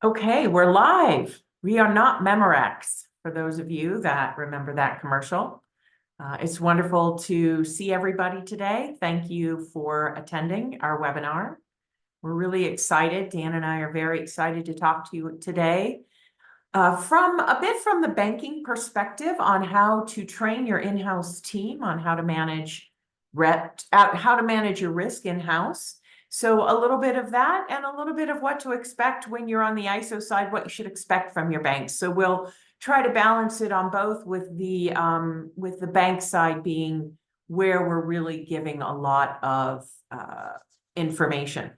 Okay, we're live. We are not Memorex, for those of you that remember that commercial. It's wonderful to see everybody today. Thank you for attending our webinar. We're really excited. Dan and I are very excited to talk to you today from a bit from the banking perspective on how to train your in-house team on how to manage your risk in-house. So a little bit of that and a little bit of what to expect when you're on the ISO side, what you should expect from your banks. So we'll try to balance it on both with the bank side being where we're really giving a lot of information.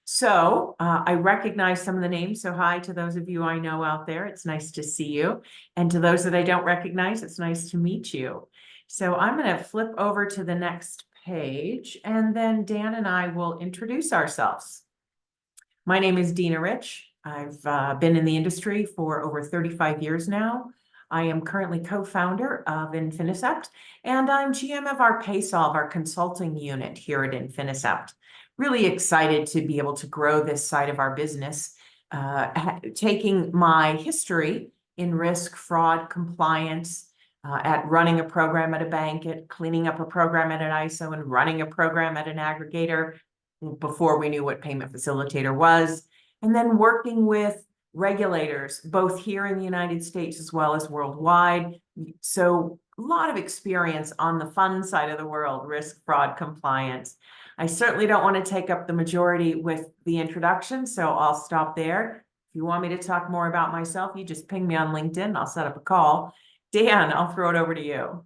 So I recognize some of the names. So hi to those of you I know out there. It's nice to see you. And to those that I don't recognize, it's nice to meet you. So I'm going to flip over to the next page, and then Dan and I will introduce ourselves. My name is Deana Rich. I've been in the industry for over 35 years now. I am currently co-founder of Infinicept, and I'm GM of our PaySolve, our consulting unit here at Infinicept. Really excited to be able to grow this side of our business, taking my history in risk, fraud, compliance, at running a program at a bank, at cleaning up a program at an ISO, and running a program at an aggregator before we knew what payment facilitator was, and then working with regulators, both here in the United States as well as worldwide. So a lot of experience on the fun side of the world, risk, fraud, compliance. I certainly don't want to take up the majority with the introduction, so I'll stop there. If you want me to talk more about myself, you just ping me on LinkedIn. I'll set up a call. Dan, I'll throw it over to you.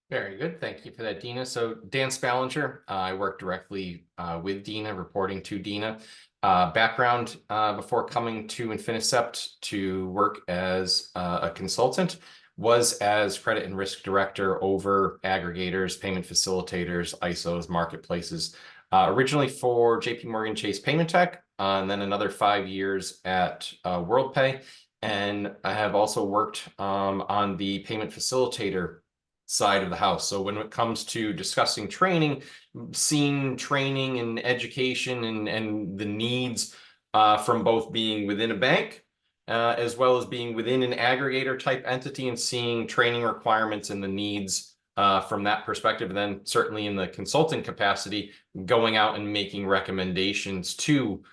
Very good. Thank you for that, Deana. So Dan Spalinger, I work directly with Deana, reporting to Deana. Background before coming to Infinicept to work as a consultant was as credit and risk director over aggregators, payment facilitators, ISOs, marketplaces, originally for JPMorgan Chase Payment Tech, and then another 5 years at WorldPay. And I have also worked on the payment facilitator side of the house. So when it comes to discussing training, seeing training and education and the needs from both being within a bank as well as being within an aggregator type entity, and seeing training requirements and the needs from that perspective. And then certainly in the consulting capacity, going out and making recommendations to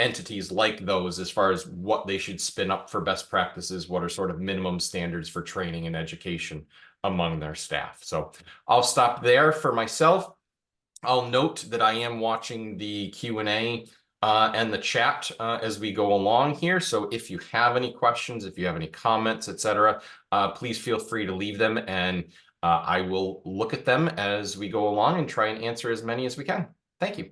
entities like those as far as what they should spin up for best practices, what are sort of minimum standards for training and education among their staff. So I'll stop there for myself. I'll note that I am watching the Q&A and the chat as we go along here. So if you have any questions, if you have any comments, etc., please feel free to leave them, and I will look at them as we go along and try and answer as many as we can. Thank you.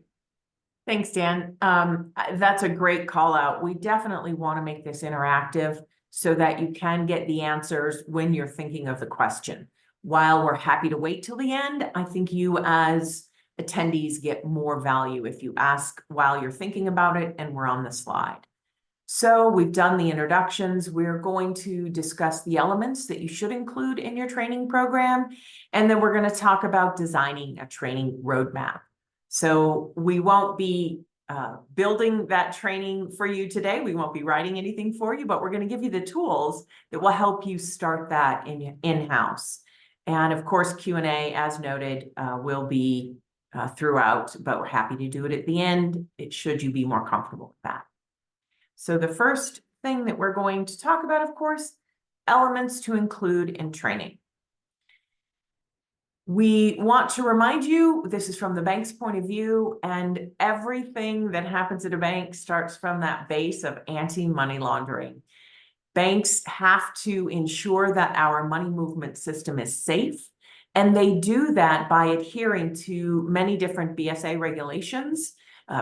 Thanks, Dan. That's a great call out. We definitely want to make this interactive so that you can get the answers when you're thinking of the question. While we're happy to wait till the end, I think you as attendees get more value if you ask while you're thinking about it and we're on the slide. So we've done the introductions. We're going to discuss the elements that you should include in your training program, and then we're going to talk about designing a training roadmap. So we won't be building that training for you today. We won't be writing anything for you, but we're going to give you the tools that will help you start that in-house. And of course, Q&A, as noted, will be throughout, but we're happy to do it at the end, should you be more comfortable with that. So the first thing that we're going to talk about, of course, elements to include in training. We want to remind you, this is from the bank's point of view, and everything that happens at a bank starts from that base of anti-money laundering. Banks have to ensure that our money movement system is safe, and they do that by adhering to many different BSA regulations,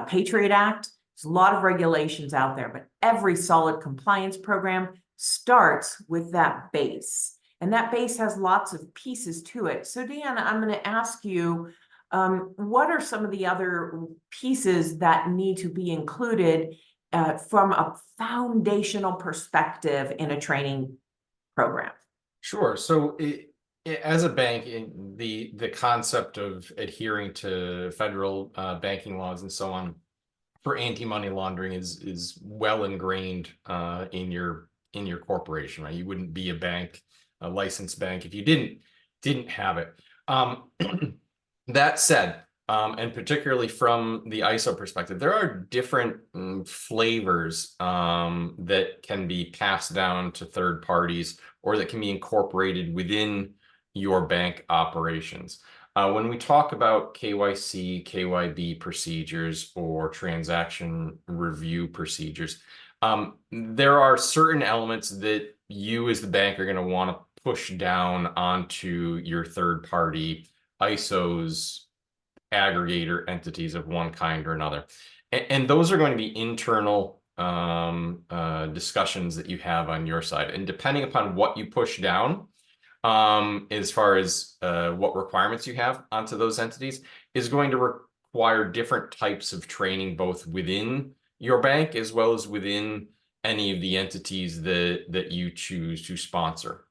Patriot Act. There's a lot of regulations out there, but every solid compliance program starts with that base. And that base has lots of pieces to it. So Deanna, I'm going to ask you, what are some of the other pieces that need to be included from a foundational perspective in a training program? Sure. So as a bank, the concept of adhering to federal banking laws and so on for anti-money laundering is well ingrained in your corporation, right? You wouldn't be a bank, a licensed bank, if you didn't have it. That said, and particularly from the ISO perspective, there are different flavors that can be passed down to third parties or that can be incorporated within your bank operations. When we talk about KYC, KYB procedures or transaction review procedures, there are certain elements that you as the bank are going to want to push down onto your third party ISOs, aggregator entities of one kind or another. And those are going to be internal discussions that you have on your side. And depending upon what you push down, as far as what requirements you have onto those entities, is going to require different types of training, both within your bank as well as within any of the entities that you choose to sponsor.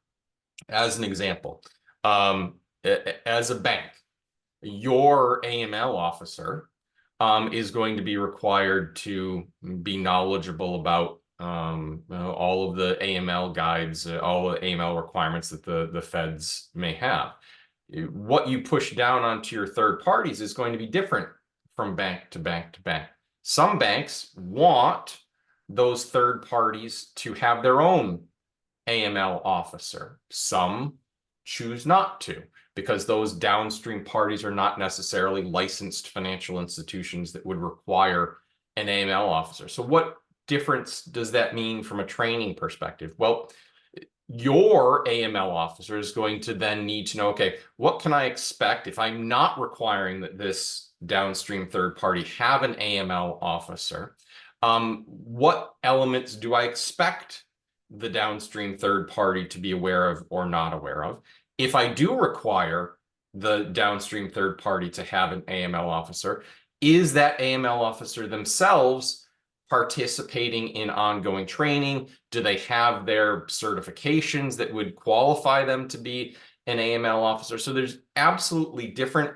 As an example, as a bank, your AML officer is going to be required to be knowledgeable about all of the AML guides, all the AML requirements that the feds may have. What you push down onto your third parties is going to be different from bank to bank to bank. Some banks want those third parties to have their own AML officer. Some choose not to, because those downstream parties are not necessarily licensed financial institutions that would require an AML officer. So what difference does that mean from a training perspective? Well, your AML officer is going to then need to know, okay, what can I expect if I'm not requiring that this downstream third party have an AML officer? What elements do I expect the downstream third party to be aware of or not aware of? If I do require the downstream third party to have an AML officer, is that AML officer themselves participating in ongoing training? Do they have their certifications that would qualify them to be an AML officer? So there's absolutely different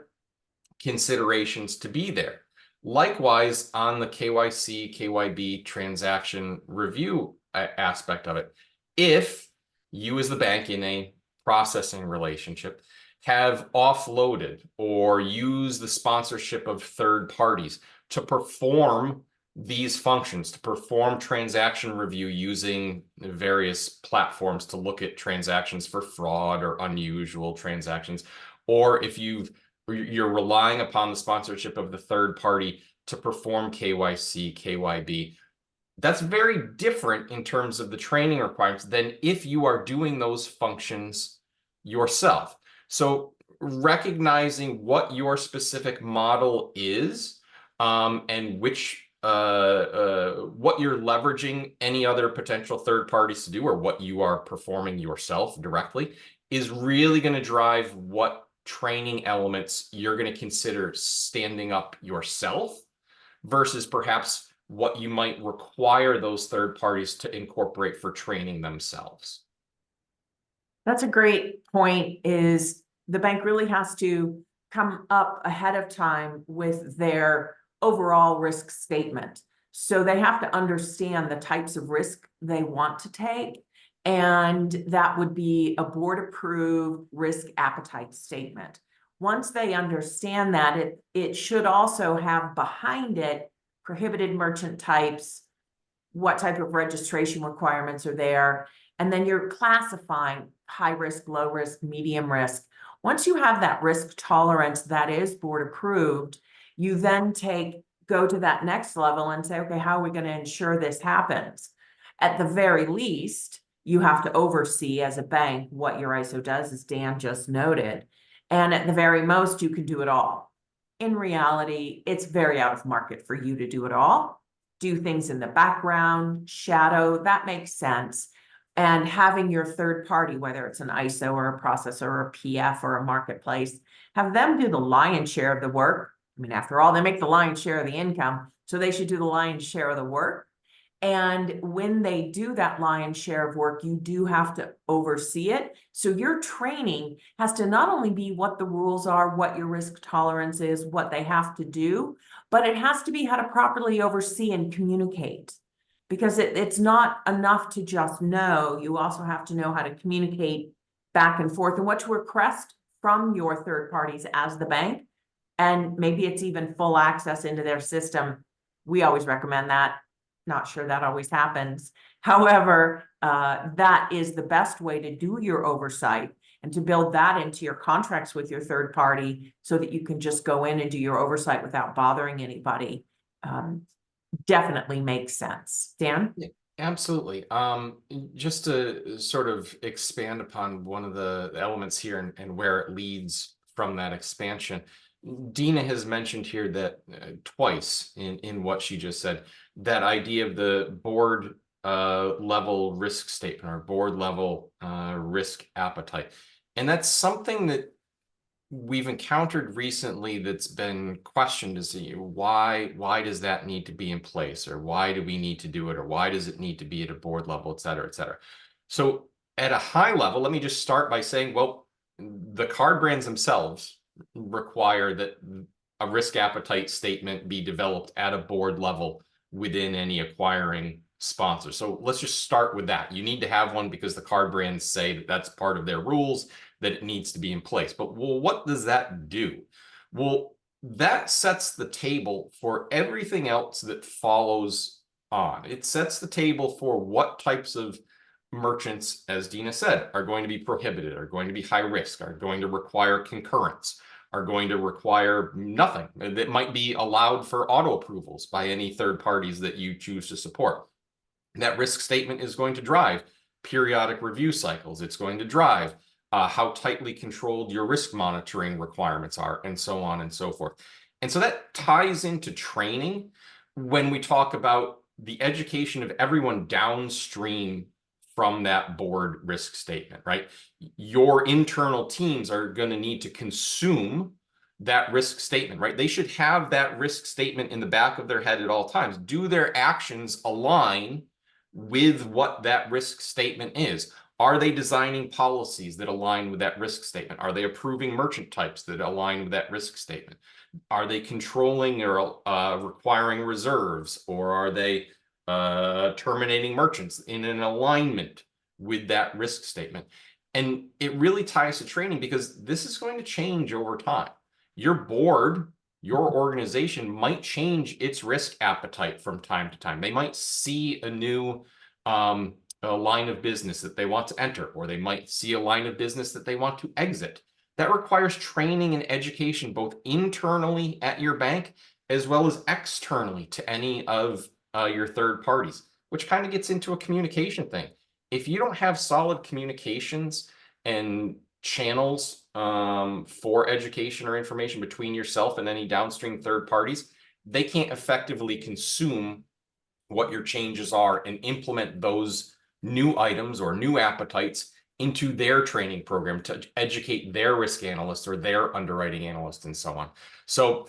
considerations to be there. Likewise, on the KYC, KYB transaction review aspect of it, if you as the bank in a processing relationship have offloaded or use the sponsorship of third parties to perform these functions, to perform transaction review using various platforms to look at transactions for fraud or unusual transactions, or if you're relying upon the sponsorship of the third party to perform KYC, KYB, that's very different in terms of the training requirements than if you are doing those functions yourself. So recognizing what your specific model is, and which what you're leveraging any other potential third parties to do, or what you are performing yourself directly, is really going to drive what training elements you're going to consider standing up yourself versus perhaps what you might require those third parties to incorporate for training themselves. That's a great point, is the bank really has to come up ahead of time with their overall risk statement. So they have to understand the types of risk they want to take. And that would be a board-approved risk appetite statement. Once they understand that, it should also have behind it prohibited merchant types, what type of registration requirements are there, and then you're classifying high risk, low risk, medium risk. Once you have that risk tolerance that is board approved, you then go to that next level and say, okay, how are we going to ensure this happens? At the very least, you have to oversee as a bank what your ISO does, as Dan just noted. And at the very most, you can do it all. In reality, it's very out of market for you to do it all. Do things in the background, shadow, that makes sense. And having your third party, whether it's an ISO or a processor or a PF or a marketplace, have them do the lion's share of the work. I mean, after all, they make the lion's share of the income, so they should do the lion's share of the work. And when they do that lion's share of work, you do have to oversee it. So your training has to not only be what the rules are, what your risk tolerance is, what they have to do, but it has to be how to properly oversee and communicate. Because it's not enough to just know, you also have to know how to communicate back and forth and what to request from your third parties as the bank. And maybe it's even full access into their system. We always recommend that. Not sure that always happens. However, that is the best way to do your oversight and to build that into your contracts with your third party so that you can just go in and do your oversight without bothering anybody. Definitely makes sense. Dan? Yeah, absolutely. Just to sort of expand upon one of the elements here and where it leads from that expansion. Deana has mentioned here that twice in what she just said, that idea of the board level risk statement or board level risk appetite. And that's something that we've encountered recently that's been questioned to see why does that need to be in place, or why do we need to do it, or why does it need to be at a board level, et cetera, et cetera. So at a high level, let me just start by saying, well, the card brands themselves require that a risk appetite statement be developed at a board level within any acquiring sponsor. So let's just start with that. You need to have one because the card brands say that that's part of their rules, that it needs to be in place. But well, what does that do? Well, that sets the table for everything else that follows on. It sets the table for what types of merchants, as Deana said, are going to be prohibited, are going to be high risk, are going to require concurrence, are going to require nothing, that might be allowed for auto approvals by any third parties that you choose to support. That risk statement is going to drive periodic review cycles. It's going to drive how tightly controlled your risk monitoring requirements are, and so on and so forth. And so that ties into training when we talk about the education of everyone downstream from that board risk statement, right? Your internal teams are going to need to consume that risk statement, right? They should have that risk statement in the back of their head at all times. Do their actions align with what that risk statement is? Are they designing policies that align with that risk statement? Are they approving merchant types that align with that risk statement? Are they controlling or requiring reserves, or are they terminating merchants in an alignment with that risk statement? And it really ties to training, because this is going to change over time. Your board, your organization might change its risk appetite from time to time. They might see a new a line of business that they want to enter, or they might see a line of business that they want to exit. That requires training and education, both internally at your bank as well as externally to any of your third parties, which kind of gets into a communication thing. If you don't have solid communications and channels for education or information between yourself and any downstream third parties, they can't effectively consume what your changes are and implement those new items or new appetites into their training program to educate their risk analysts or their underwriting analysts and so on. So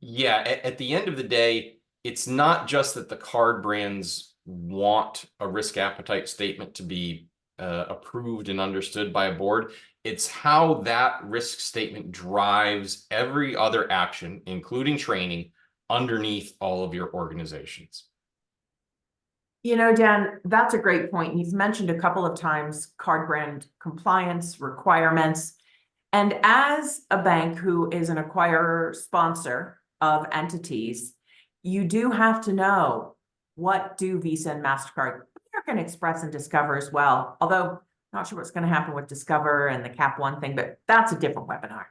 yeah, at the end of the day, it's not just that the card brands want a risk appetite statement to be approved and understood by a board. It's how that risk statement drives every other action, including training, underneath all of your organizations. You know, Dan, that's a great point. You've mentioned a couple of times card brand compliance requirements. And as a bank who is an acquirer sponsor of entities, you do have to know, what do Visa and MasterCard, American Express and Discover as well. Although not sure what's going to happen with Discover and the Cap One thing, but that's a different webinar.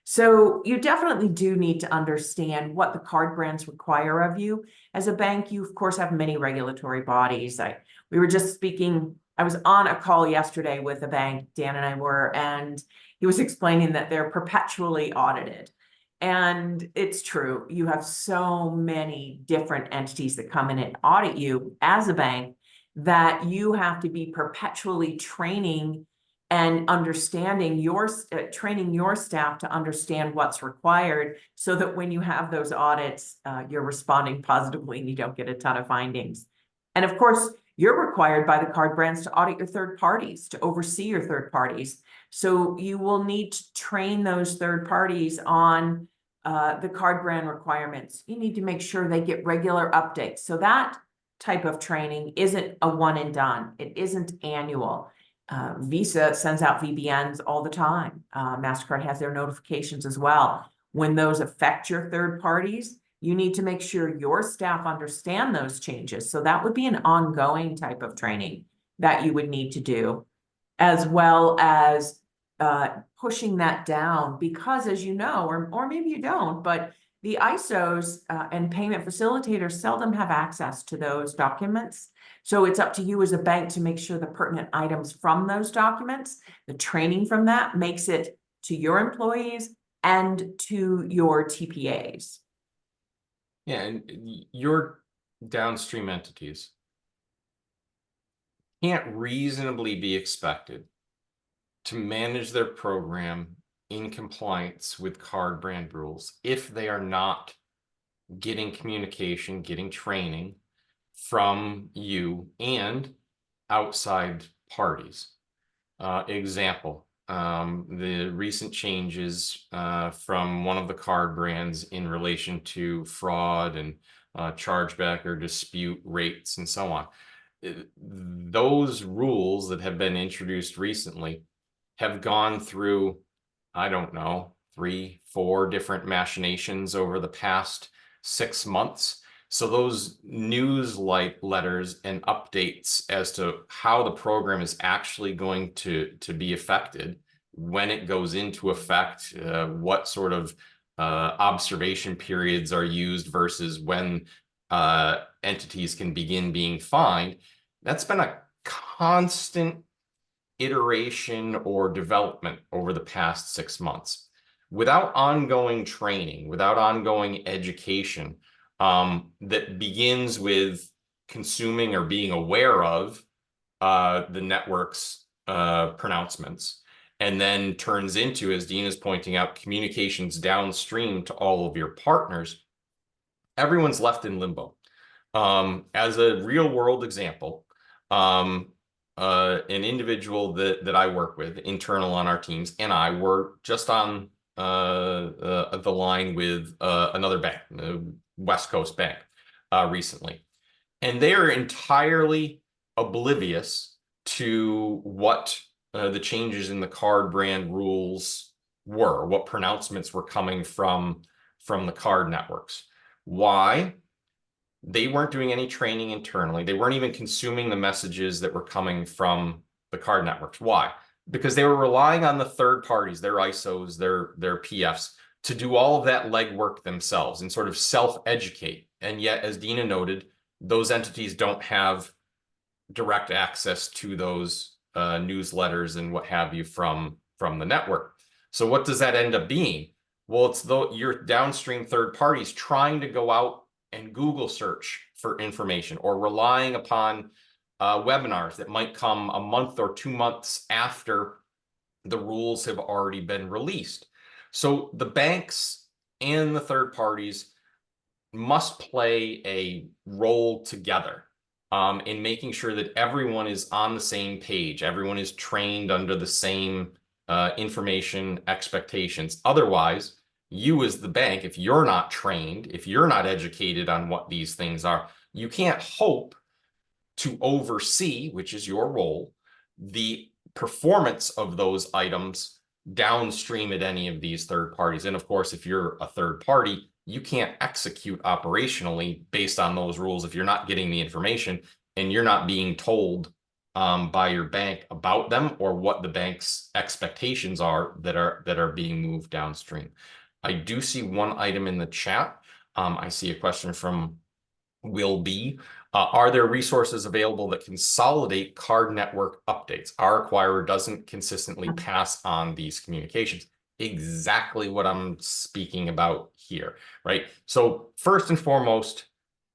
So you definitely do need to understand what the card brands require of you. As a bank, you of course have many regulatory bodies. We were just speaking, I was on a call yesterday with a bank, Dan and I were, and he was explaining that they're perpetually audited. And it's true, you have so many different entities that come in and audit you as a bank that you have to be perpetually training and understanding training your staff to understand what's required so that when you have those audits, you're responding positively and you don't get a ton of findings. And of course, you're required by the card brands to audit your third parties, to oversee your third parties. So you will need to train those third parties on the card brand requirements. You need to make sure they get regular updates. So that type of training isn't a one and done. It isn't annual. Visa sends out VBNs all the time. MasterCard has their notifications as well. When those affect your third parties, you need to make sure your staff understand those changes. So that would be an ongoing type of training that you would need to do, as well as pushing that down, because as you know, or maybe you don't, but the ISOs and payment facilitators seldom have access to those documents. So it's up to you as a bank to make sure the pertinent items from those documents, the training from that makes it to your employees and to your TPAs. Yeah, and your downstream entities can't reasonably be expected to manage their program in compliance with card brand rules if they are not getting communication, getting training from you and outside parties. Example, the recent changes from one of the card brands in relation to fraud and chargeback or dispute rates and so on. Those rules that have been introduced recently have gone through, I don't know, 3, 4 different machinations over the past 6 months. So those newsletters and updates as to how the program is actually going to be affected, when it goes into effect, what sort of observation periods are used versus when entities can begin being fined, that's been a constant iteration or development over the past 6 months. Without ongoing training, without ongoing education, that begins with consuming or being aware of the network's pronouncements, and then turns into, as Dean is pointing out, communications downstream to all of your partners, everyone's left in limbo. As a real world example, an individual that I work with, internal on our teams, and I were just on the line with another bank, West Coast Bank, recently. And they are entirely oblivious to what the changes in the card brand rules were, what pronouncements were coming from the card networks. Why? They weren't doing any training internally. They weren't even consuming the messages that were coming from the card networks. Why? Because they were relying on the third parties, their ISOs, their PFs, to do all of that legwork themselves and sort of self-educate. And yet, as Deana noted, those entities don't have direct access to those newsletters and what have you from the network. So what does that end up being? Well, it's your downstream third parties trying to go out and Google search for information, or relying upon webinars that might come a month or 2 months after the rules have already been released. So the banks and the third parties must play a role together in making sure that everyone is on the same page, everyone is trained under the same information expectations. Otherwise, you as the bank, if you're not trained, if you're not educated on what these things are, you can't hope to oversee, which is your role, the performance of those items downstream at any of these third parties. And of course, if you're a third party, you can't execute operationally based on those rules if you're not getting the information and you're not being told by your bank about them, or what the bank's expectations are that are being moved downstream. I do see one item in the chat. I see a question from Will B. Are there resources available that consolidate card network updates? Our acquirer doesn't consistently pass on these communications. Exactly what I'm speaking about here, right? So first and foremost,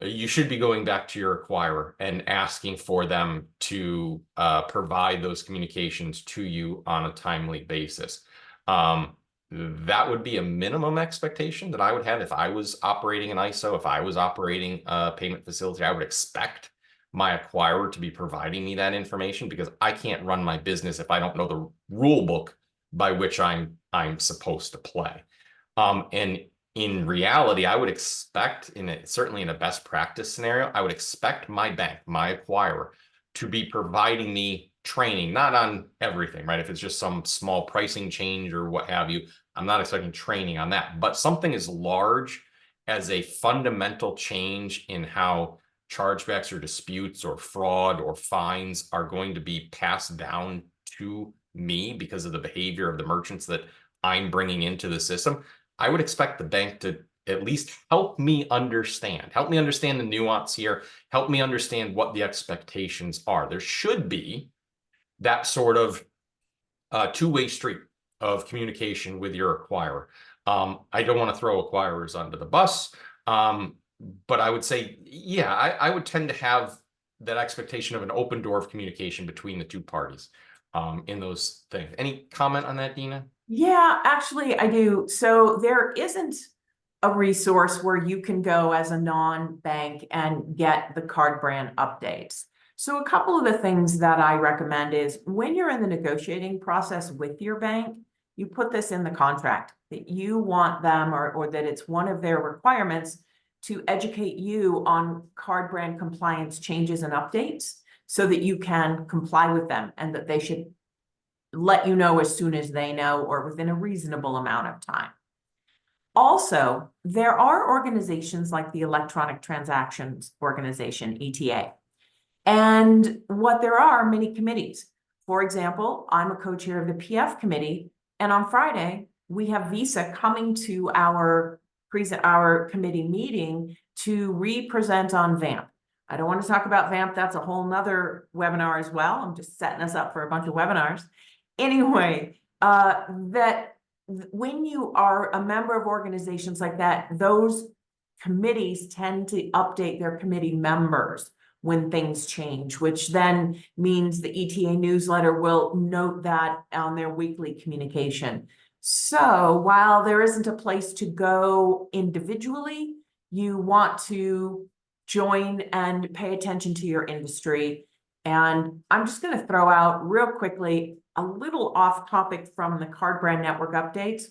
you should be going back to your acquirer and asking for them to provide those communications to you on a timely basis. That would be a minimum expectation that I would have if I was operating an ISO, if I was operating a payment facility. I would expect my acquirer to be providing me that information, because I can't run my business if I don't know the rule book by which I'm supposed to play. And in reality, I would expect, certainly in a best practice scenario, I would expect my bank, my acquirer, to be providing me training, not on everything, right? If it's just some small pricing change or what have you, I'm not expecting training on that. But something as large as a fundamental change in how chargebacks or disputes or fraud or fines are going to be passed down to me because of the behavior of the merchants that I'm bringing into the system, I would expect the bank to at least help me understand the nuance here, help me understand what the expectations are. There should be that sort of two-way street of communication with your acquirer. I don't want to throw acquirers under the bus, but I would say, yeah, I would tend to have that expectation of an open door of communication between the two parties in those things. Any comment on that, Deana? Yeah, actually, I do. So there isn't a resource where you can go as a non-bank and get the card brand updates. So a couple of the things that I recommend is when you're in the negotiating process with your bank, you put this in the contract that you want them, or that it's one of their requirements to educate you on card brand compliance changes and updates so that you can comply with them, and that they should let you know as soon as they know or within a reasonable amount of time. Also, there are organizations like the Electronic Transactions Organization, ETA. And what there are many committees. For example, I'm a co-chair of the PF committee, and on Friday, we have Visa coming to our committee meeting to re-present on VAMP. I don't want to talk about VAMP. That's a whole nother webinar as well. I'm just setting us up for a bunch of webinars. Anyway, that when you are a member of organizations like that, those committees tend to update their committee members when things change, which then means the ETA newsletter will note that on their weekly communication. So while there isn't a place to go individually, you want to join and pay attention to your industry. And I'm just going to throw out real quickly a little off topic from the Card Brand Network updates.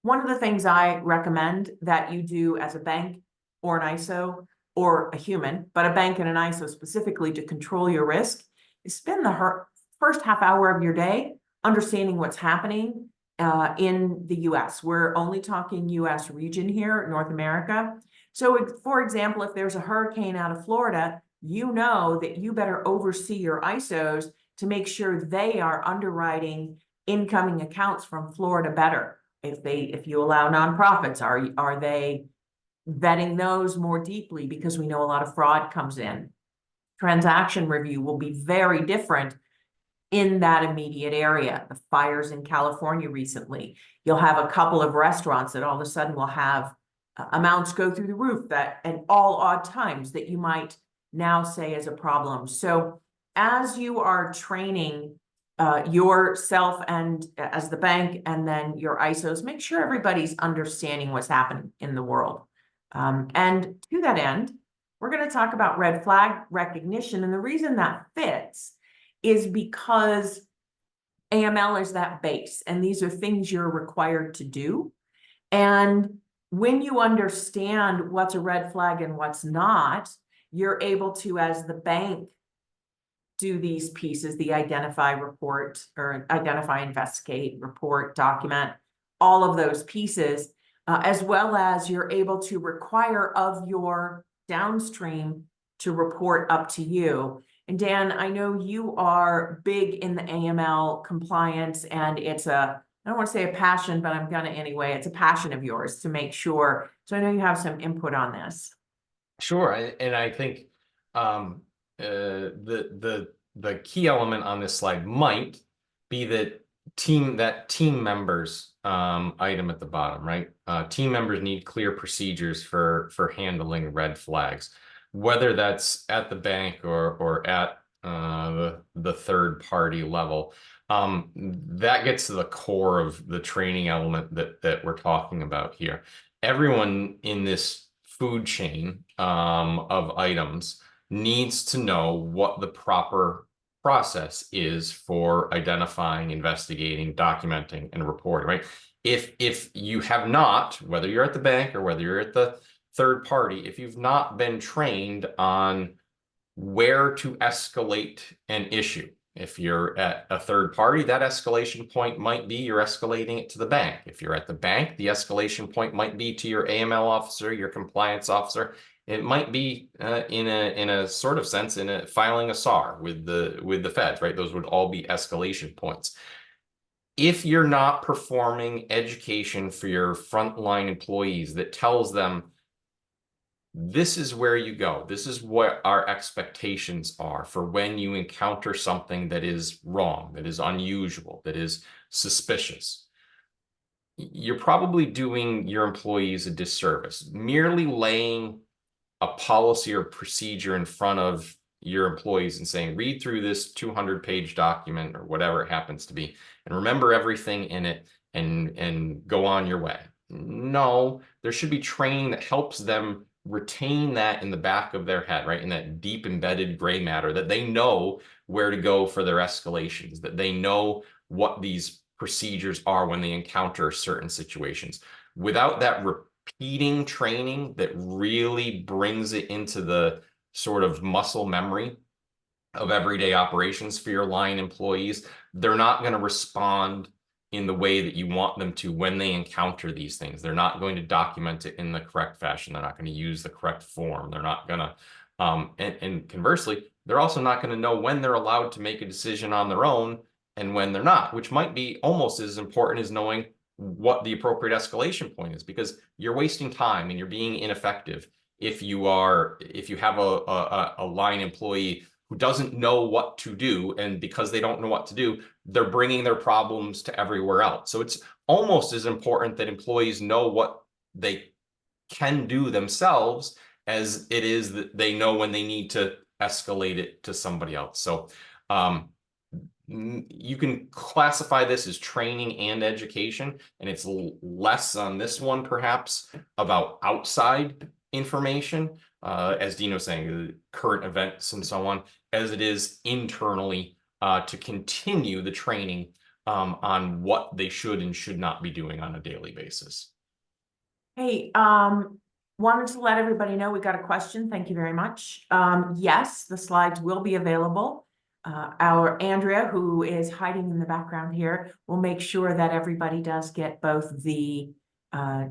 One of the things I recommend that you do as a bank or an ISO or a human, but a bank and an ISO specifically to control your risk, is spend the first half hour of your day understanding what's happening in the US. We're only talking US region here, North America. So for example, if there's a hurricane out of Florida, you know that you better oversee your ISOs to make sure they are underwriting incoming accounts from Florida better. If you allow nonprofits, are they vetting those more deeply, because we know a lot of fraud comes in. Transaction review will be very different in that immediate area. The fires in California recently, you'll have a couple of restaurants that all of a sudden will have amounts go through the roof that at all odd times that you might now say is a problem. So as you are training yourself and as the bank and then your ISOs, make sure everybody's understanding what's happening in the world. And to that end, we're going to talk about red flag recognition. And the reason that fits is because AML is that base, and these are things you're required to do. And when you understand what's a red flag and what's not, you're able to, as the bank, do these pieces, the identify, report, or identify, investigate, report, document, all of those pieces, as well as you're able to require of your downstream to report up to you. And Dan, I know you are big in the AML compliance, and it's I don't want to say a passion, but I'm gonna anyway. It's a passion of yours to make sure. So I know you have some input on this. Sure, and I think the key element on this slide might be that team members item at the bottom, right? Team members need clear procedures for handling red flags. whether that's at the bank or at the third party level, that gets to the core of the training element that we're talking about here. Everyone in this food chain of items needs to know what the proper process is for identifying, investigating, documenting, and reporting, right? If you have not, whether you're at the bank or whether you're at the third party, if you've not been trained on where to escalate an issue, if you're at a third party, that escalation point might be you're escalating it to the bank. If you're at the bank, the escalation point might be to your AML officer, your compliance officer. It might be in a sort of sense in filing a SAR with the feds, right? Those would all be escalation points. If you're not performing education for your frontline employees that tells them this is where you go, this is what our expectations are for when you encounter something that is wrong, that is unusual, that is suspicious, you're probably doing your employees a disservice. Merely laying a policy or procedure in front of your employees and saying, read through this 200-page document or whatever it happens to be, and remember everything in it and go on your way. No, there should be training that helps them retain that in the back of their head, right? In that deep embedded gray matter, that they know where to go for their escalations, that they know what these procedures are when they encounter certain situations. Without that repeating training that really brings it into the sort of muscle memory of everyday operations for your line employees, they're not going to respond in the way that you want them to when they encounter these things. They're not going to document it in the correct fashion. They're not going to use the correct form. They're not going to, and conversely, they're also not going to know when they're allowed to make a decision on their own and when they're not, which might be almost as important as knowing what the appropriate escalation point is, because you're wasting time and you're being ineffective if you have a line employee who doesn't know what to do, and because they don't know what to do, they're bringing their problems to everywhere else. So it's almost as important that employees know what they can do themselves as it is that they know when they need to escalate it to somebody else. So you can classify this as training and education, and it's less on this one perhaps about outside information, as Deana was saying, current events and so on, as it is internally to continue the training on what they should and should not be doing on a daily basis. Hey, wanted to let everybody know we got a question. Thank you very much. Yes, the slides will be available. Our Andrea, who is hiding in the background here, will make sure that everybody does get both the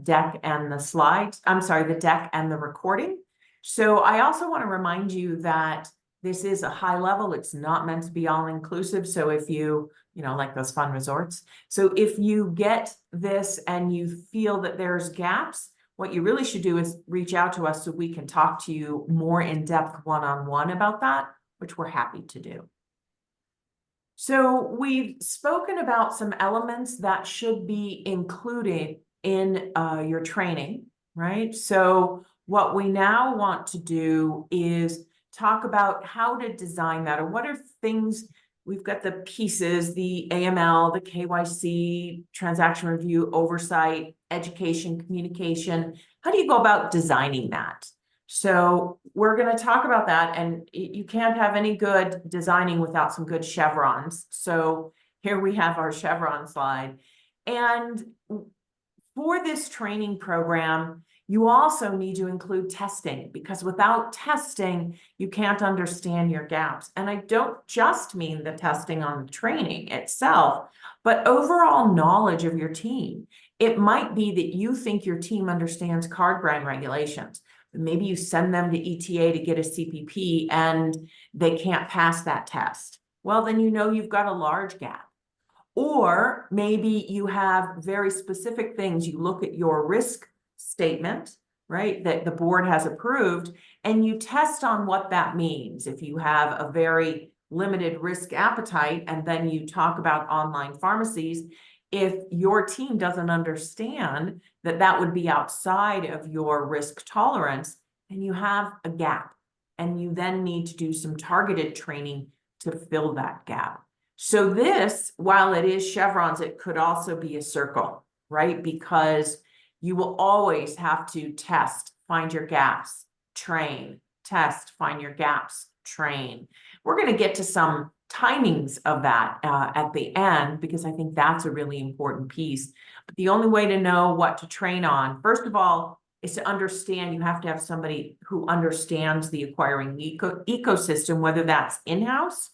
deck and the slides. I'm sorry, the deck and the recording. So I also want to remind you that this is a high level. It's not meant to be all inclusive. So if you like those fun resorts. So if you get this and you feel that there's gaps, what you really should do is reach out to us so we can talk to you more in depth one-on-one about that, which we're happy to do. So we've spoken about some elements that should be included in your training, right? So what we now want to do is talk about how to design that, or what are things. We've got the pieces, the AML, the KYC, transaction review, oversight, education, communication. How do you go about designing that? So we're going to talk about that, and you can't have any good designing without some good chevrons. So here we have our chevron slide. And for this training program, you also need to include testing, because without testing, you can't understand your gaps. And I don't just mean the testing on the training itself, but overall knowledge of your team. It might be that you think your team understands card brand regulations. Maybe you send them to ETA to get a CPP and they can't pass that test. Well, then you've got a large gap. Or maybe you have very specific things. You look at your risk statement, right, that the board has approved, and you test on what that means. If you have a very limited risk appetite, and then you talk about online pharmacies, if your team doesn't understand that that would be outside of your risk tolerance, then you have a gap. and you then need to do some targeted training to fill that gap. So this, while it is chevrons, it could also be a circle, right? Because you will always have to test, find your gaps, train, test, find your gaps, train. We're going to get to some timings of that at the end, because I think that's a really important piece. But the only way to know what to train on, first of all, is to understand. You have to have somebody who understands the acquiring ecosystem, whether that's in-house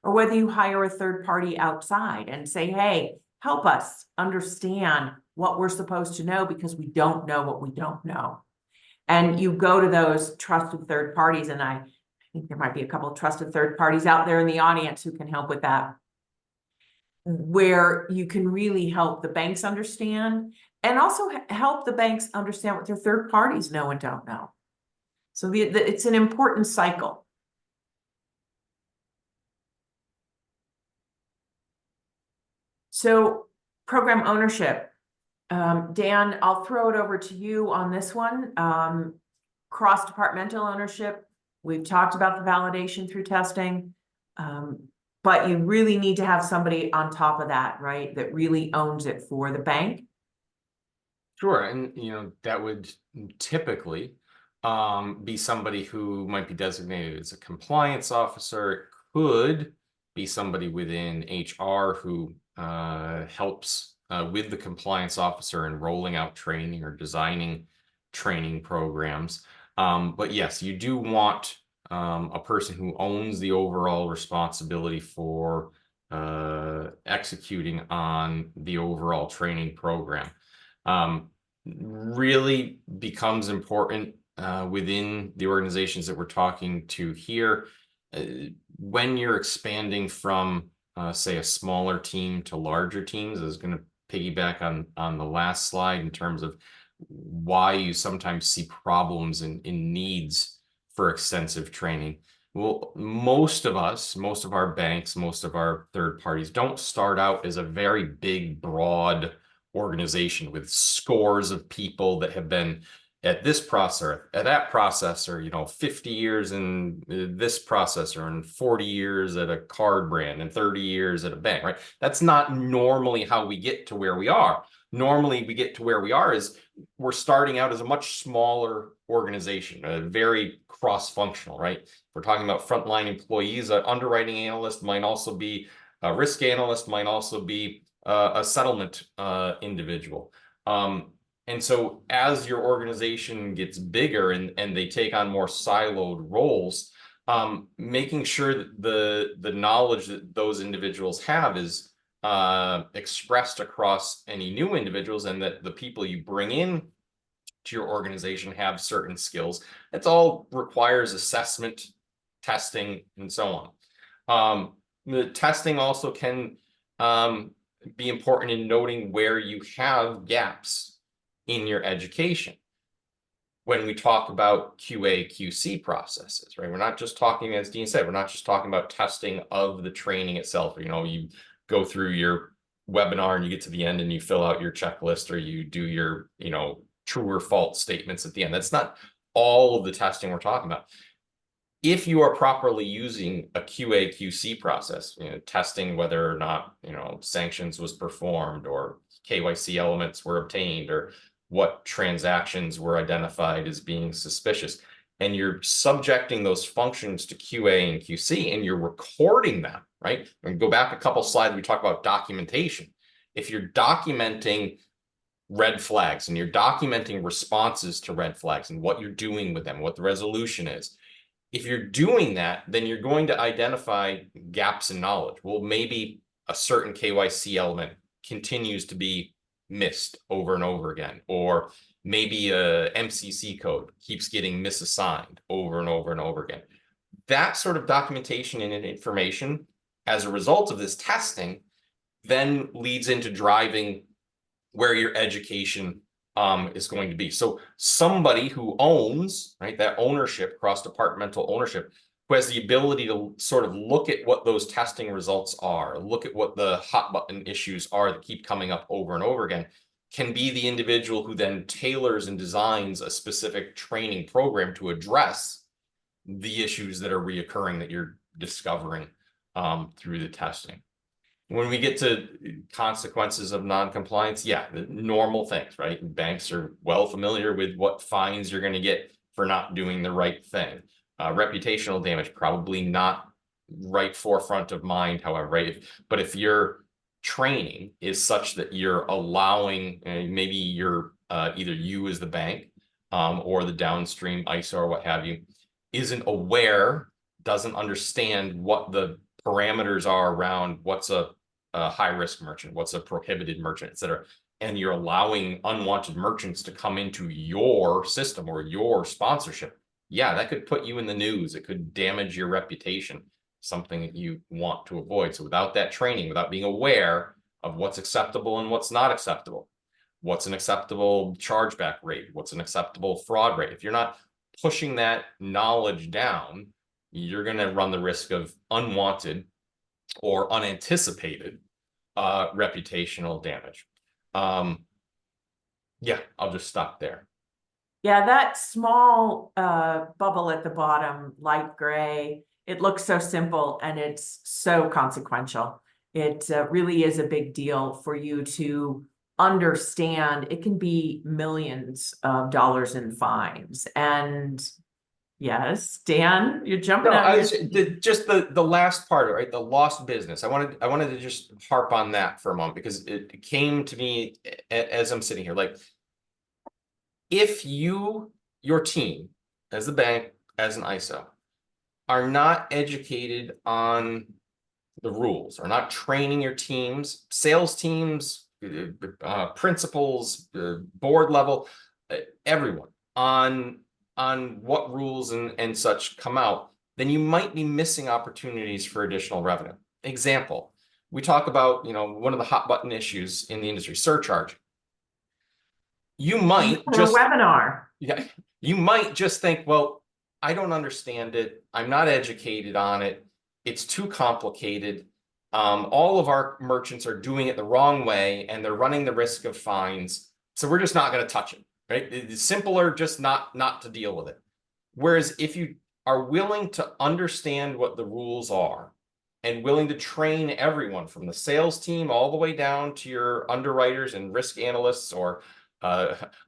or whether you hire a third party outside and say, hey, help us understand what we're supposed to know, because we don't know what we don't know. And you go to those trusted third parties, and I think there might be a couple of trusted third parties out there in the audience who can help with that, where you can really help the banks understand, and also help the banks understand what their third parties know and don't know. So it's an important cycle. So program ownership. Dan, I'll throw it over to you on this one. Cross-departmental ownership. We've talked about the validation through testing, but you really need to have somebody on top of that, right? That really owns it for the bank. Sure, and that would typically be somebody who might be designated as a compliance officer. It could be somebody within HR who helps with the compliance officer in rolling out training or designing training programs. But yes, you do want a person who owns the overall responsibility for executing on the overall training program. Really becomes important within the organizations that we're talking to here. When you're expanding from, say, a smaller team to larger teams, I was going to piggyback on the last slide in terms of why you sometimes see problems in needs for extensive training. Well, most of our banks, most of our third parties don't start out as a very big, broad organization with scores of people that have been at this processor, at that processor, 50 years in this processor and 40 years at a card brand and 30 years at a bank, right? That's not normally how we get to where we are. Normally we get to where we are is we're starting out as a much smaller organization, very cross-functional, right? We're talking about frontline employees. An underwriting analyst might also be a risk analyst, might also be a settlement individual. And so as your organization gets bigger and they take on more siloed roles, making sure that the knowledge that those individuals have is expressed across any new individuals, and that the people you bring in to your organization have certain skills. It all requires assessment, testing, and so on. The testing also can be important in noting where you have gaps in your education. When we talk about QA, QC processes, right? We're not just talking, as Dean said, we're not just talking about testing of the training itself. You go through your webinar and you get to the end and you fill out your checklist, or you do your, true or false statements at the end. That's not all of the testing we're talking about. If you are properly using a QA, QC process, testing whether or not, sanctions was performed, or KYC elements were obtained, or what transactions were identified as being suspicious, and you're subjecting those functions to QA and QC, and you're recording them, right? And go back a couple slides, we talk about documentation. If you're documenting red flags and you're documenting responses to red flags and what you're doing with them, what the resolution is, if you're doing that, then you're going to identify gaps in knowledge. Well, maybe a certain KYC element continues to be missed over and over again, or maybe a MCC code keeps getting misassigned over and over and over again. That sort of documentation and information, as a result of this testing, then leads into driving where your education is going to be. So somebody who owns, right, that ownership, cross-departmental ownership, who has the ability to sort of look at what those testing results are, look at what the hot button issues are that keep coming up over and over again, can be the individual who then tailors and designs a specific training program to address the issues that are reoccurring that you're discovering through the testing. When we get to consequences of non-compliance, yeah, the normal things, right? Banks are well familiar with what fines you're going to get for not doing the right thing. Reputational damage, probably not right forefront of mind, however, right? But if your training is such that you're allowing, maybe you're either you as the bank or the downstream ISO or what have you, isn't aware, doesn't understand what the parameters are around what's a high risk merchant, what's a prohibited merchant, et cetera. And you're allowing unwanted merchants to come into your system or your sponsorship. Yeah, that could put you in the news. It could damage your reputation, something that you want to avoid. So without that training, without being aware of what's acceptable and what's not acceptable, what's an acceptable chargeback rate, what's an acceptable fraud rate, if you're not pushing that knowledge down, you're going to run the risk of unwanted or unanticipated reputational damage. Yeah, I'll just stop there. Yeah, that small bubble at the bottom, light gray, it looks so simple and it's so consequential. It really is a big deal for you to understand. It can be millions of dollars in fines. And yes, Dan, you're jumping No, out. just the last part, right? The lost business. I wanted to just harp on that for a moment because it came to me as I'm sitting here. Like, if your team, as the bank, as an ISO, are not educated on the rules, are not training your teams, sales teams, principals, board level, everyone on what rules and such come out, then you might be missing opportunities for additional revenue. Example, we talk about, one of the hot button issues in the industry, surcharge. You might just webinar. Yeah, you might just think, well, I don't understand it. I'm not educated on it. It's too complicated. All of our merchants are doing it the wrong way and they're running the risk of fines. So we're just not going to touch it, right? It's simpler just not to deal with it. Whereas if you are willing to understand what the rules are and willing to train everyone from the sales team all the way down to your underwriters and risk analysts or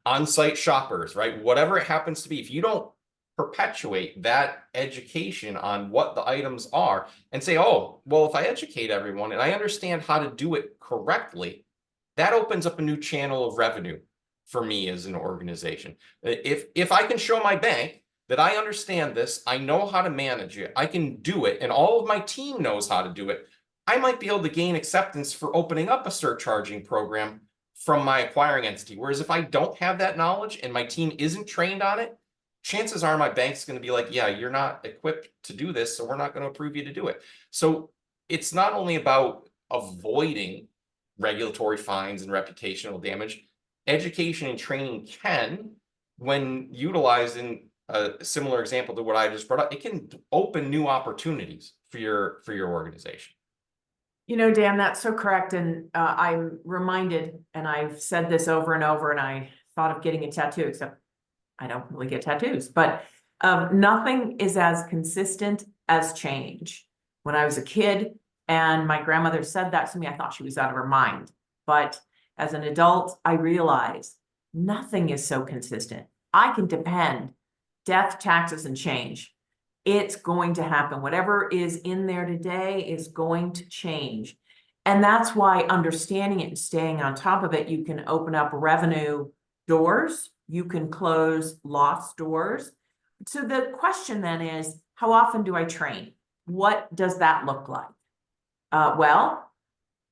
on-site shoppers, right? Whatever it happens to be, if you don't perpetuate that education on what the items are and say, oh, well, if I educate everyone and I understand how to do it correctly, that opens up a new channel of revenue for me as an organization. If I can show my bank that I understand this, I know how to manage it, I can do it, and all of my team knows how to do it, I might be able to gain acceptance for opening up a surcharging program from my acquiring entity. Whereas if I don't have that knowledge and my team isn't trained on it, chances are my bank's going to be like, yeah, you're not equipped to do this, so we're not going to approve you to do it. So it's not only about avoiding regulatory fines and reputational damage. Education and training can, when utilized in a similar example to what I just brought up, it can open new opportunities for your organization. Dan, that's so correct. And I'm reminded, and I've said this over and over, and I thought of getting a tattoo, except I don't really get tattoos, but nothing is as consistent as change. When I was a kid and my grandmother said that to me, I thought she was out of her mind. But as an adult, I realized nothing is so consistent. I can depend, death, taxes, and change. It's going to happen. Whatever is in there today is going to change. And that's why understanding it and staying on top of it, you can open up revenue doors, you can close lost doors. So the question then is, how often do I train? What does that look like? Well,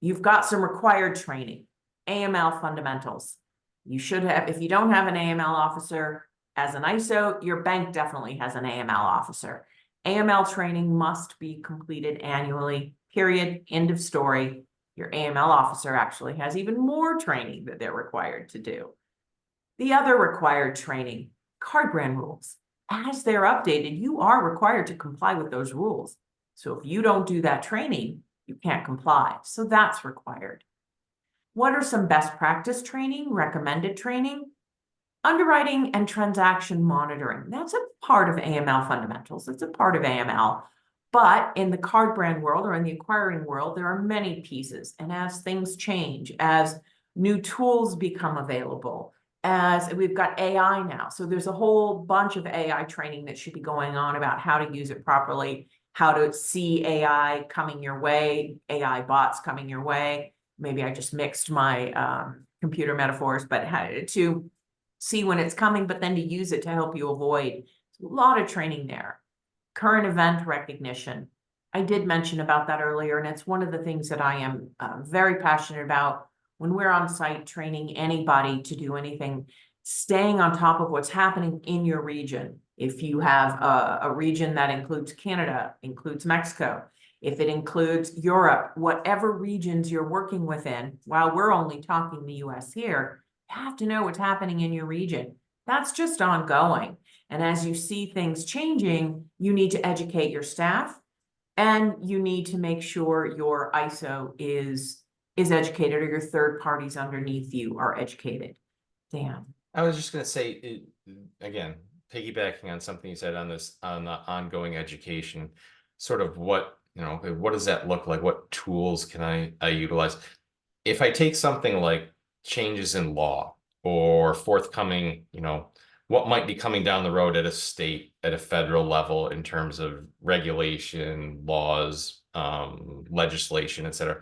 you've got some required training, AML fundamentals. You should have, if you don't have an AML officer, as an ISO, your bank definitely has an AML officer. AML training must be completed annually, period, end of story. Your AML officer actually has even more training that they're required to do. The other required training, card brand rules. As they're updated, you are required to comply with those rules. So if you don't do that training, you can't comply. So that's required. What are some best practice training, recommended training? Underwriting and transaction monitoring, that's a part of AML fundamentals. It's a part of AML. But in the card brand world or in the acquiring world, there are many pieces. And as things change, as new tools become available, as we've got AI now. So there's a whole bunch of AI training that should be going on about how to use it properly, how to see AI coming your way, AI bots coming your way. Maybe I just mixed my computer metaphors, but how to see when it's coming, but then to use it to help you avoid. A lot of training there. Current event recognition. I did mention about that earlier, and it's one of the things that I am very passionate about when we're on site training anybody to do anything, staying on top of what's happening in your region. If you have a region that includes Canada, includes Mexico, if it includes Europe, whatever regions you're working within, while we're only talking the US here, you have to know what's happening in your region. That's just ongoing. And as you see things changing, you need to educate your staff, and you need to make sure your ISO is educated, or your third parties underneath you are educated. Dan. I was just going to say, again, piggybacking on something you said on the ongoing education, sort of what does that look like? What tools can I utilize? If I take something like changes in law or forthcoming, what might be coming down the road at a state, at a federal level in terms of regulation, laws, legislation, etc.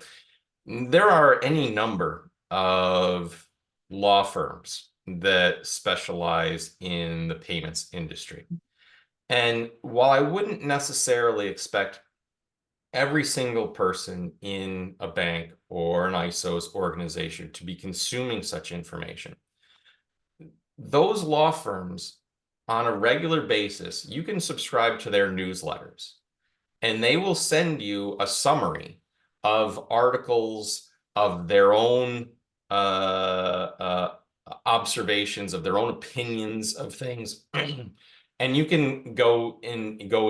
There are any number of law firms that specialize in the payments industry. And while I wouldn't necessarily expect every single person in a bank or an ISO's organization to be consuming such information, those law firms, on a regular basis, you can subscribe to their newsletters, and they will send you a summary of articles of their own observations, of their own opinions of things. And you can go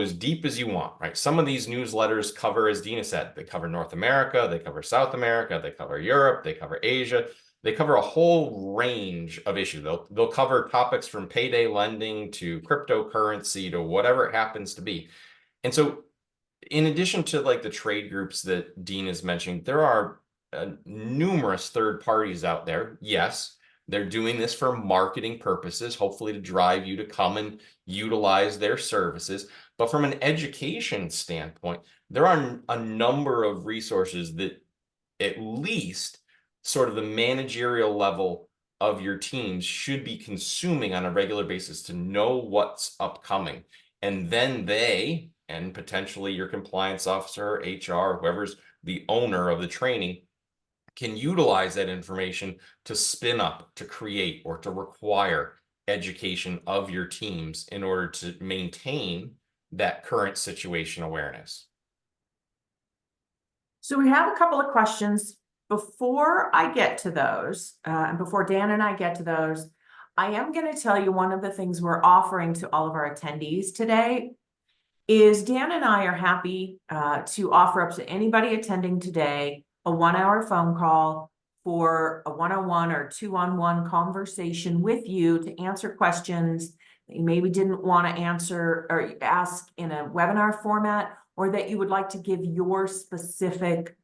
as deep as you want, right? Some of these newsletters cover, as Deana said, they cover North America, they cover South America, they cover Europe, they cover Asia. They cover a whole range of issues. They'll cover topics from payday lending to cryptocurrency to whatever it happens to be. And so in addition to like the trade groups that Dean is mentioning, there are numerous third parties out there. Yes, they're doing this for marketing purposes, hopefully to drive you to come and utilize their services. But from an education standpoint, there are a number of resources that at least sort of the managerial level of your teams should be consuming on a regular basis to know what's upcoming. And then they, and potentially your compliance officer, HR, whoever's the owner of the training, can utilize that information to spin up, to create, or to require education of your teams in order to maintain that current situation awareness. So we have a couple of questions. Before I get to those, and before Dan and I get to those, I am going to tell you one of the things we're offering to all of our attendees today is Dan and I are happy to offer up to anybody attending today a 1-hour phone call for a one-on-one or two-on-one conversation with you to answer questions that you maybe didn't want to answer or ask in a webinar format, or that you would like to give your specific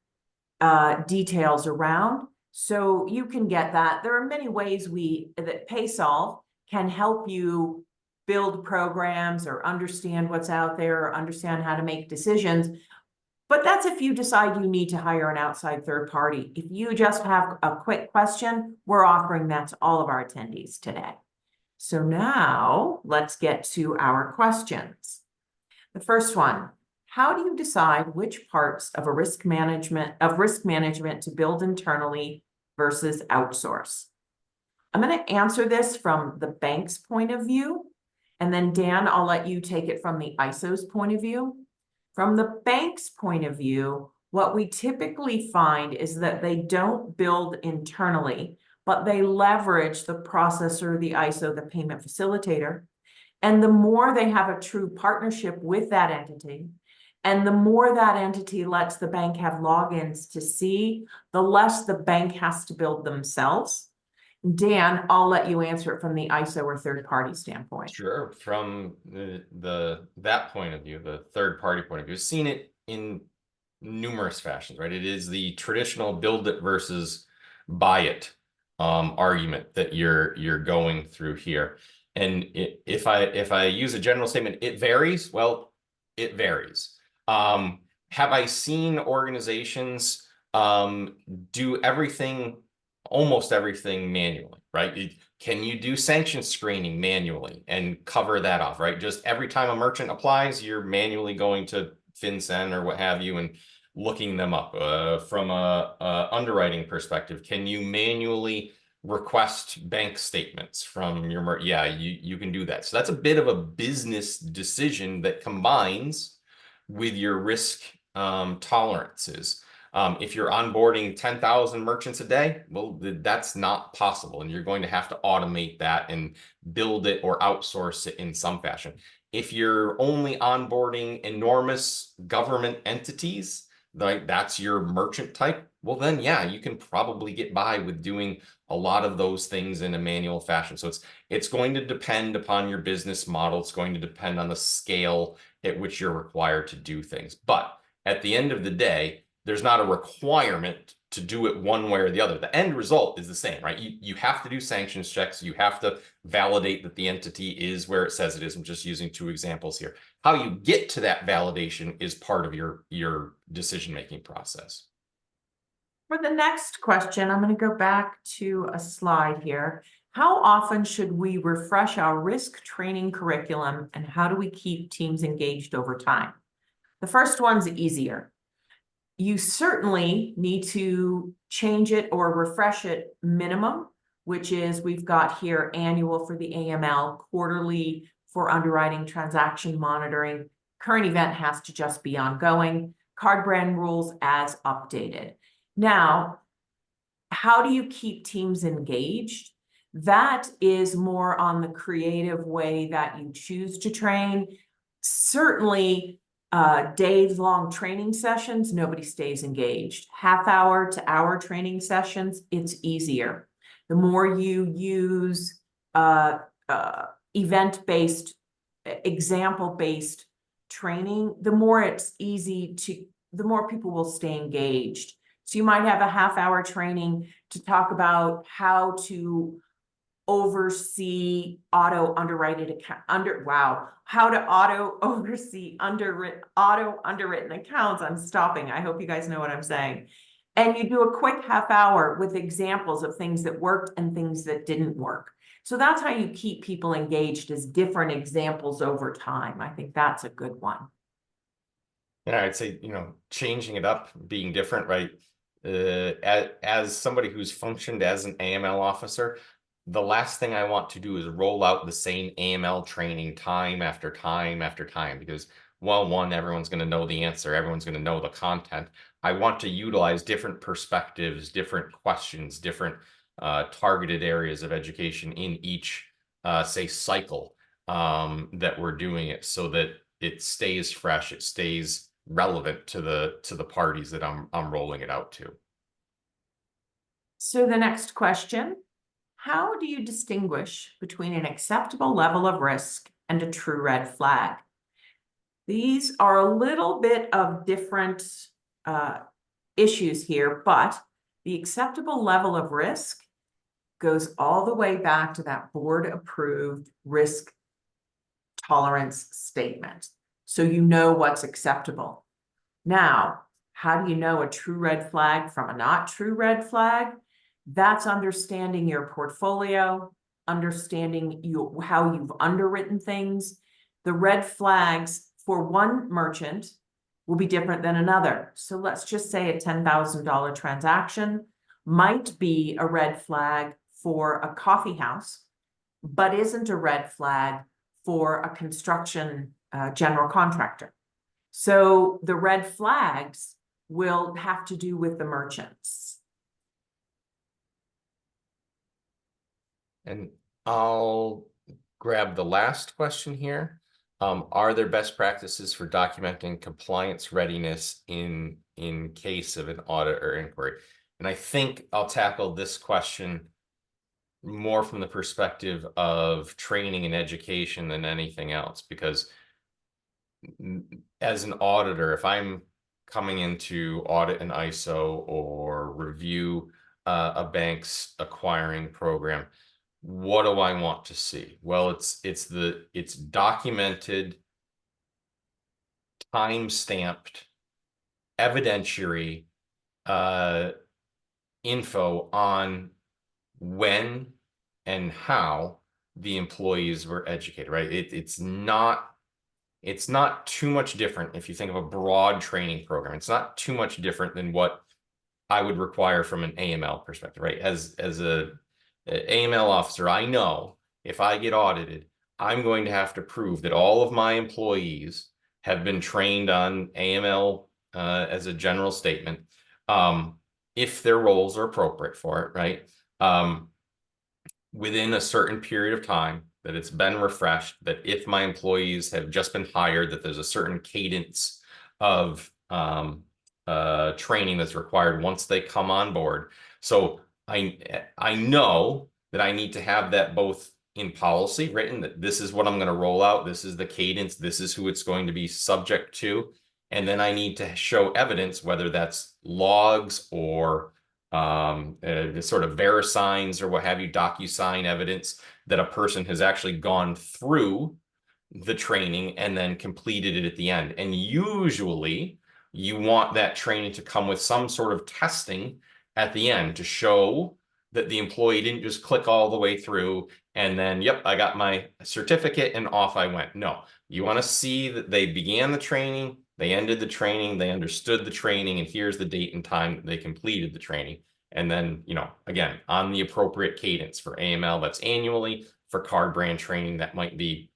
details around. So you can get that. There are many ways that PaySolve can help you build programs or understand what's out there or understand how to make decisions. But that's if you decide you need to hire an outside third party. If you just have a quick question, we're offering that to all of our attendees today. So now let's get to our questions. The first one: how do you decide which parts of risk management to build internally versus outsource? I'm going to answer this from the bank's point of view, and then Dan, I'll let you take it from the ISO's point of view. From the bank's point of view, what we typically find is that they don't build internally, but they leverage the processor, the ISO, the payment facilitator. And the more they have a true partnership with that entity, and the more that entity lets the bank have logins to see, the less the bank has to build themselves. Dan, I'll let you answer it from the ISO or third-party standpoint. Sure. From that point of view, the third party point of view, I've seen it in numerous fashions, right? It is the traditional build it versus buy it argument that you're going through here. And if I use a general statement, it varies. Well, it varies. Have I seen organizations do everything, almost everything manually, right? Can you do sanction screening manually and cover that off, right? Just every time a merchant applies, you're manually going to FinCEN or what have you and looking them up. From a underwriting perspective, can you manually request bank statements from your yeah, you can do that. So that's a bit of a business decision that combines with your risk tolerances. If you're onboarding 10,000 merchants a day, well, that's not possible. And you're going to have to automate that and build it or outsource it in some fashion. If you're only onboarding enormous government entities, like that's your merchant type, well, then, yeah, you can probably get by with doing a lot of those things in a manual fashion. So it's going to depend upon your business model. It's going to depend on the scale at which you're required to do things. But at the end of the day, there's not a requirement to do it one way or the other. The end result is the same, right? You have to do sanctions checks. You have to validate that the entity is where it says it is. I'm just using two examples here. How you get to that validation is part of your decision-making process. For the next question, I'm going to go back to a slide here. How often should we refresh our risk training curriculum, and how do we keep teams engaged over time? The first one's easier. You certainly need to change it or refresh it minimum, which is we've got here annual for the AML, quarterly for underwriting, transaction monitoring. Current event has to just be ongoing. Card brand rules as updated. Now, how do you keep teams engaged? That is more on the creative way that you choose to train. Certainly, days-long training sessions, nobody stays engaged. Half-hour to hour training sessions, it's easier. The more you use event-based, example-based training, the more it's easy to, the more people will stay engaged. So you might have a half-hour training to talk about how to oversee auto underwritten account how to auto underwritten accounts. I'm stopping. I hope you guys know what I'm saying. And you do a quick half hour with examples of things that worked and things that didn't work. So that's how you keep people engaged, is different examples over time. I think that's a good one. Yeah, I'd say, changing it up, being different, right? As somebody who's functioned as an AML officer, the last thing I want to do is roll out the same AML training time after time after time, because, well, one, everyone's going to know the answer. Everyone's going to know the content. I want to utilize different perspectives, different questions, different targeted areas of education in each, say, cycle that we're doing it, so that it stays fresh, it stays relevant to the parties that I'm rolling it out to. So the next question, how do you distinguish between an acceptable level of risk and a true red flag? These are a little bit of different issues here, but the acceptable level of risk goes all the way back to that board-approved risk tolerance statement. So you know what's acceptable. Now, how do you know a true red flag from a not true red flag? That's understanding your portfolio, understanding how you've underwritten things. The red flags for one merchant will be different than another. So let's just say a $10,000 transaction might be a red flag for a coffee house, but isn't a red flag for a construction general contractor. So the red flags will have to do with the merchants. And I'll grab the last question here. Are there best practices for documenting compliance readiness in case of an audit or inquiry? And I think I'll tackle this question more from the perspective of training and education than anything else, because as an auditor, if I'm coming in to audit an ISO or review a bank's acquiring program, what do I want to see? Well, it's documented, time-stamped, evidentiary info on when and how the employees were educated, right? It's not too much different if you think of a broad training program. It's not too much different than what I would require from an AML perspective, right? As a AML officer, I know if I get audited, I'm going to have to prove that all of my employees have been trained on AML as a general statement, if their roles are appropriate for it, right? Within a certain period of time, that it's been refreshed, that if my employees have just been hired, that there's a certain cadence of training that's required once they come on board. So I know that I need to have that both in policy written, that this is what I'm going to roll out, this is the cadence, this is who it's going to be subject to. And then I need to show evidence, whether that's logs or sort of verisigns or what have you, DocuSign evidence that a person has actually gone through the training and then completed it at the end. And usually you want that training to come with some sort of testing at the end to show that the employee didn't just click all the way through and then, yep, I got my certificate and off I went. No, you want to see that they began the training, they ended the training, they understood the training, and here's the date and time that they completed the training. And then, again, on the appropriate cadence. For AML, that's annually. For card brand training, that might be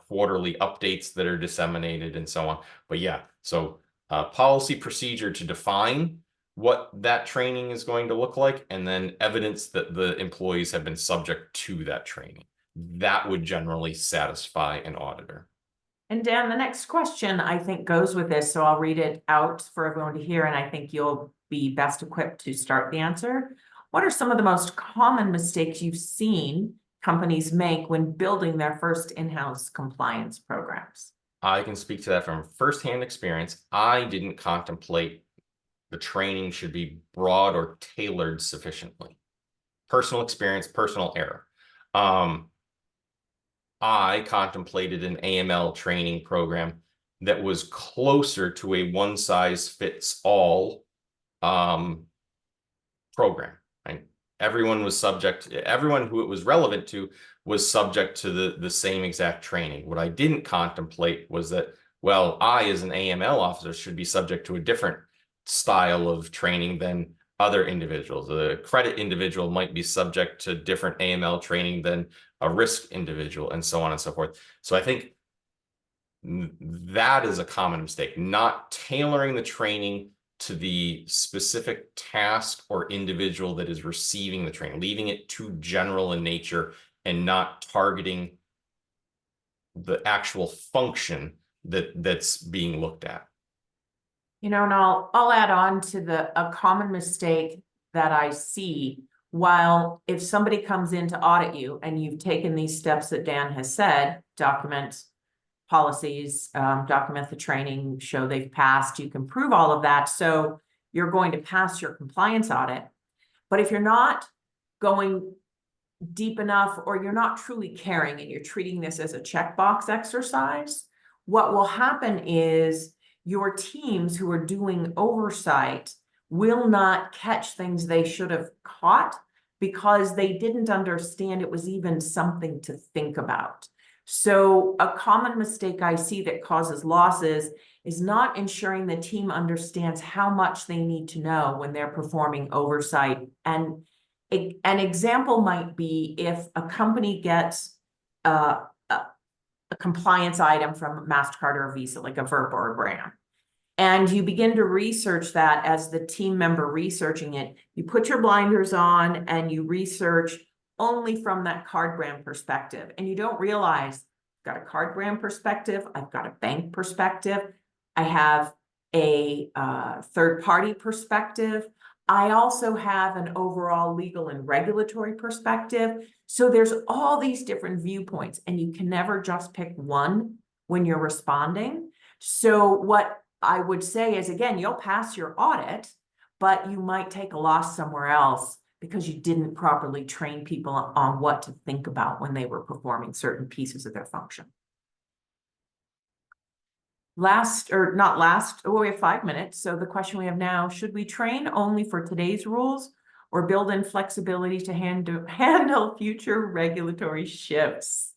quarterly updates that are disseminated and so on. But yeah, so policy procedure to define what that training is going to look like, and then evidence that the employees have been subject to that training. That would generally satisfy an auditor. And Dan, the next question I think goes with this, so I'll read it out for everyone to hear, and I think you'll be best equipped to start the answer. What are some of the most common mistakes you've seen companies make when building their first in-house compliance programs? I can speak to that from firsthand experience. I didn't contemplate the training should be broad or tailored sufficiently. Personal experience, personal error. I contemplated an AML training program that was closer to a one-size-fits-all program. Right? Everyone who it was relevant to was subject to the same exact training. What I didn't contemplate was that, well, I, as an AML officer, should be subject to a different style of training than other individuals. A credit individual might be subject to different AML training than a risk individual, and so on and so forth. So I think that is a common mistake, not tailoring the training to the specific task or individual that is receiving the training, leaving it too general in nature and not targeting the actual function that's being looked at. And I'll add on to a common mistake that I see. While if somebody comes in to audit you and you've taken these steps that Dan has said, document policies, document the training, show they've passed, you can prove all of that. So you're going to pass your compliance audit. But if you're not going deep enough, or you're not truly caring and you're treating this as a checkbox exercise, what will happen is your teams who are doing oversight will not catch things they should have caught because they didn't understand it was even something to think about. So a common mistake I see that causes losses is not ensuring the team understands how much they need to know when they're performing oversight. And an example might be if a company gets a compliance item from MasterCard or Visa, like a VERP or a brand, and you begin to research that as the team member researching it, you put your blinders on and you research only from that card brand perspective. And you don't realize, I've got a card brand perspective, I've got a bank perspective, I have a third-party perspective, I also have an overall legal and regulatory perspective. So there's all these different viewpoints, and you can never just pick one when you're responding. So what I would say is, again, you'll pass your audit, but you might take a loss somewhere else because you didn't properly train people on what to think about when they were performing certain pieces of their function. Last, or not last, oh, we have 5 minutes. So the question we have now, should we train only for today's rules or build in flexibility to handle future regulatory shifts?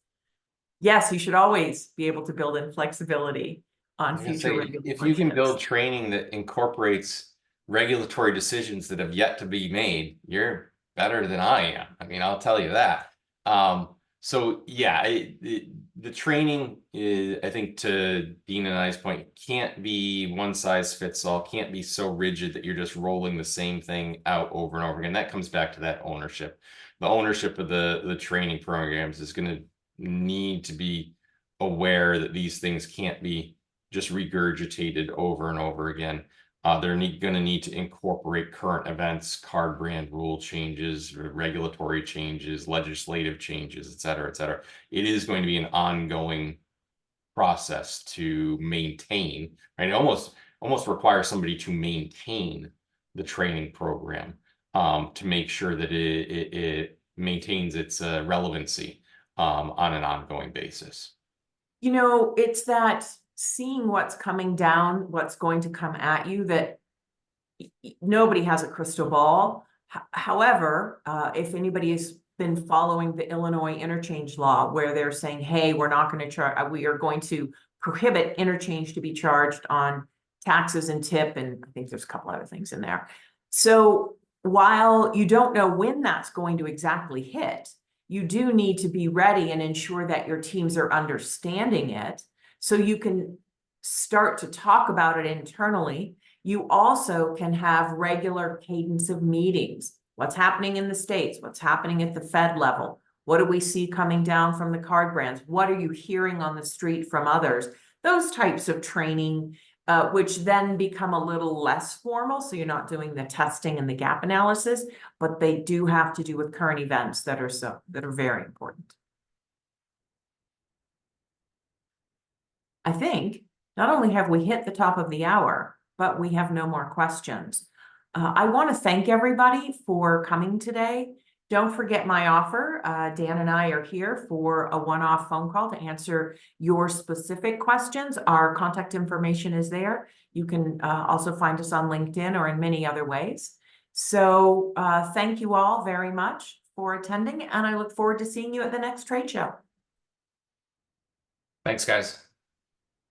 Yes, you should always be able to build in flexibility on future regulatory if you can shifts. build training that incorporates regulatory decisions that have yet to be made, you're better than I am. I mean, I'll tell you that. So yeah, the training is, I think, to Deana and I's point, can't be one size fits all, can't be so rigid that you're just rolling the same thing out over and over again. That comes back to that ownership. The ownership of the training programs is going to need to be aware that these things can't be just regurgitated over and over again. They're going to need to incorporate current events, card brand rule changes, regulatory changes, legislative changes, et cetera, et cetera. It is going to be an ongoing process to maintain, right? It almost requires somebody to maintain the training program to make sure that it maintains its relevancy on an ongoing basis. You know, it's that seeing what's coming down, what's going to come at you, that nobody has a crystal ball. However, if anybody has been following the Illinois interchange law, where they're saying, hey, we're not going to charge, we are going to prohibit interchange to be charged on taxes and tip, and I think there's a couple other things in there. So while you don't know when that's going to exactly hit, you do need to be ready and ensure that your teams are understanding it so you can start to talk about it internally. You also can have regular cadence of meetings. What's happening in the states? What's happening at the Fed level? What do we see coming down from the card brands? What are you hearing on the street from others? Those types of training, which then become a little less formal. So you're not doing the testing and the gap analysis, but they do have to do with current events that are very important. I think not only have we hit the top of the hour, but we have no more questions. I want to thank everybody for coming today. Don't forget my offer. Dan and I are here for a one-off phone call to answer your specific questions. Our contact information is there. You can also find us on LinkedIn or in many other ways. So thank you all very much for attending, and I look forward to seeing you at the next trade show. Thanks, guys.